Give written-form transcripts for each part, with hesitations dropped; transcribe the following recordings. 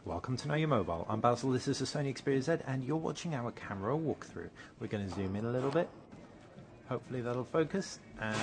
Welcome to Know Your Mobile. I'm Basil, this is the Sony Xperia Z, and you're watching our camera walkthrough. We're going to zoom in a little bit. Hopefully that'll focus, and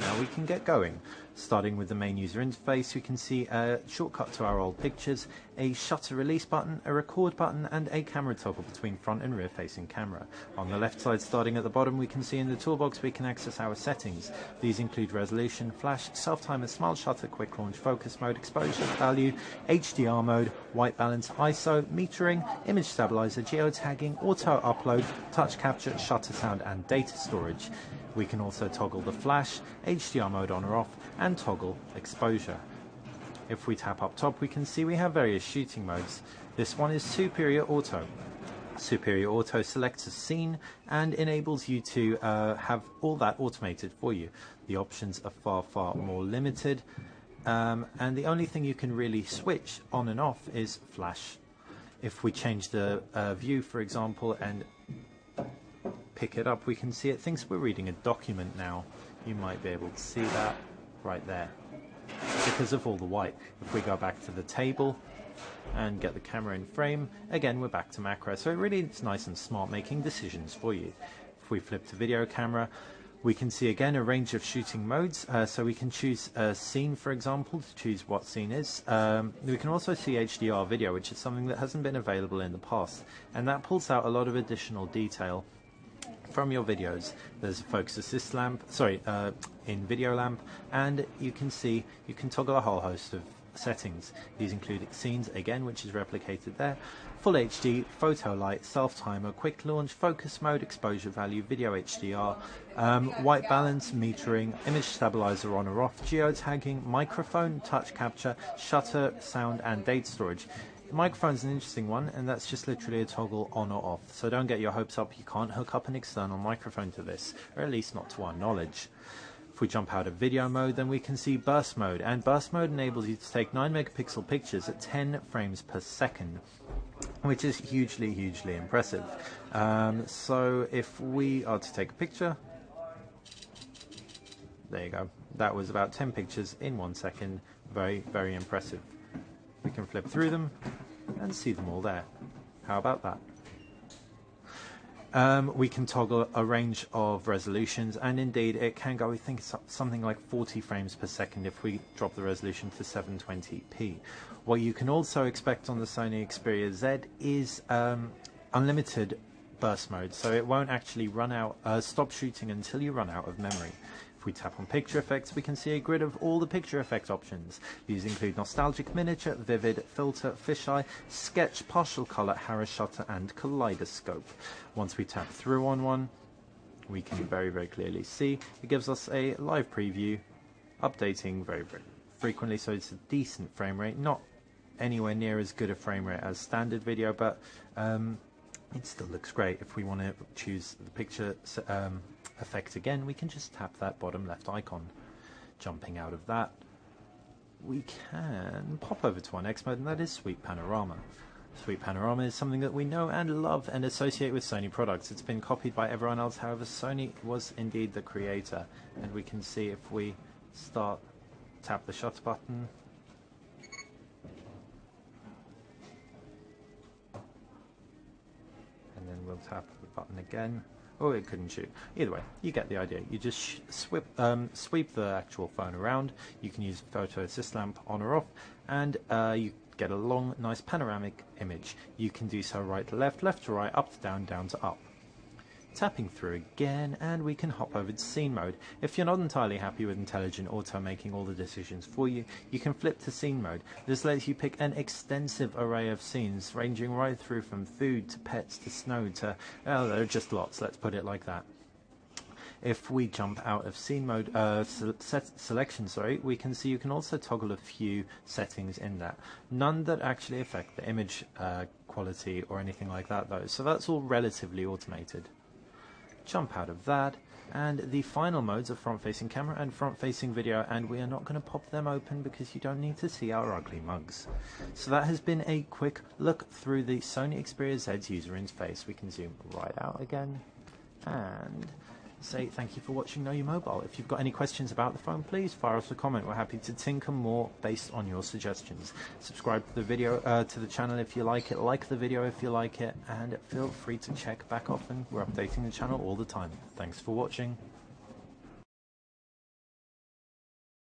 now we can get going. Starting with the main user interface, we can see a shortcut to our old pictures, a shutter release button, a record button, and a camera toggle between front and rear facing camera. On the left side, starting at the bottom, we can see in the toolbox we can access our settings. These include resolution, flash, self-timer, smart shutter, quick launch, focus mode, exposure value, HDR mode, white balance, ISO, metering, image stabilizer, geotagging, auto upload, touch capture, shutter sound, and data storage. We can also toggle the flash, HDR mode on or off, and toggle exposure. If we tap up top, we can see we have various shooting modes. This one is Superior Auto. Superior Auto selects a scene and enables you to have all that automated for you. The options are far more limited, and the only thing you can really switch on and off is flash. If we change the view, for example, and pick it up, we can see it thinks we're reading a document now. You might be able to see that right there because of all the white. If we go back to the table and get the camera in frame, again we're back to macro, so it really is nice and smart making decisions for you. If we flip to video camera, we can see again a range of shooting modes, so we can choose a scene, for example, to choose what scene is. We can also see HDR video, which is something that hasn't been available in the past, and that pulls out a lot of additional detail from your videos. There's a focus assist lamp, in video lamp, and you can see you can toggle a whole host of settings. These include scenes again, which is replicated there, full HD, photo light, self timer, quick launch, focus mode, exposure value, video HDR, white balance, metering, image stabilizer on or off, geotagging, microphone, touch capture, shutter, sound, and data storage. The microphone's an interesting one, and that's just literally a toggle on or off, so don't get your hopes up. You can't hook up an external microphone to this, or at least not to our knowledge. If we jump out of video mode, then we can see burst mode, and burst mode enables you to take 9 megapixel pictures at 10 frames per second, which is hugely impressive. So if we are to take a picture, there you go, that was about 10 pictures in 1 second. Very impressive. We can flip through them and see them all there. How about that? We can toggle a range of resolutions, and indeed it can go, I think it's something like 40 frames per second if we drop the resolution to 720p. What you can also expect on the Sony Xperia Z is unlimited burst mode, so it won't actually run out, stop shooting until you run out of memory. If we tap on picture effects, we can see a grid of all the picture effect options. These include nostalgic, miniature, vivid, filter, fisheye, sketch, partial color, Harris shutter, and kaleidoscope. Once we tap through on one, we can very clearly see it gives us a live preview, updating very frequently, so it's a decent frame rate, not anywhere near as good a frame rate as standard video, but it still looks great. If we want to choose the picture effect again, we can just tap that bottom left icon. Jumping out of that, we can pop over to our next mode, and that is Sweep Panorama. Sweep Panorama is something that we know and love and associate with Sony products. It's been copied by everyone else, however Sony was indeed the creator, and we can see if we tap the shutter button, and then we'll tap the button again. Oh, it couldn't shoot. Either way, you get the idea. You just sweep the actual phone around. You can use photo assist lamp on or off, and you get a long, nice panoramic image. You can do so right to left, left to right, up to down, down to up. Tapping through again, and we can hop over to scene mode. If you're not entirely happy with intelligent auto making all the decisions for you, you can flip to scene mode. This lets you pick an extensive array of scenes, ranging right through from food to pets to snow to, well, there are just lots, let's put it like that. If we jump out of scene mode, selection, we can see you can also toggle a few settings in that. None that actually affect the image quality or anything like that though, so that's all relatively automated. Jump out of that, and the final modes are front-facing camera and front-facing video, and we are not going to pop them open because you don't need to see our ugly mugs. So that has been a quick look through the Sony Xperia Z's user interface. We can zoom right out again and say thank you for watching Know Your Mobile. If you've got any questions about the phone, please fire us a comment. We're happy to tinker more based on your suggestions. Subscribe to the video, to the channel if you like it, like the video if you like it, and feel free to check back often. We're updating the channel all the time. Thanks for watching.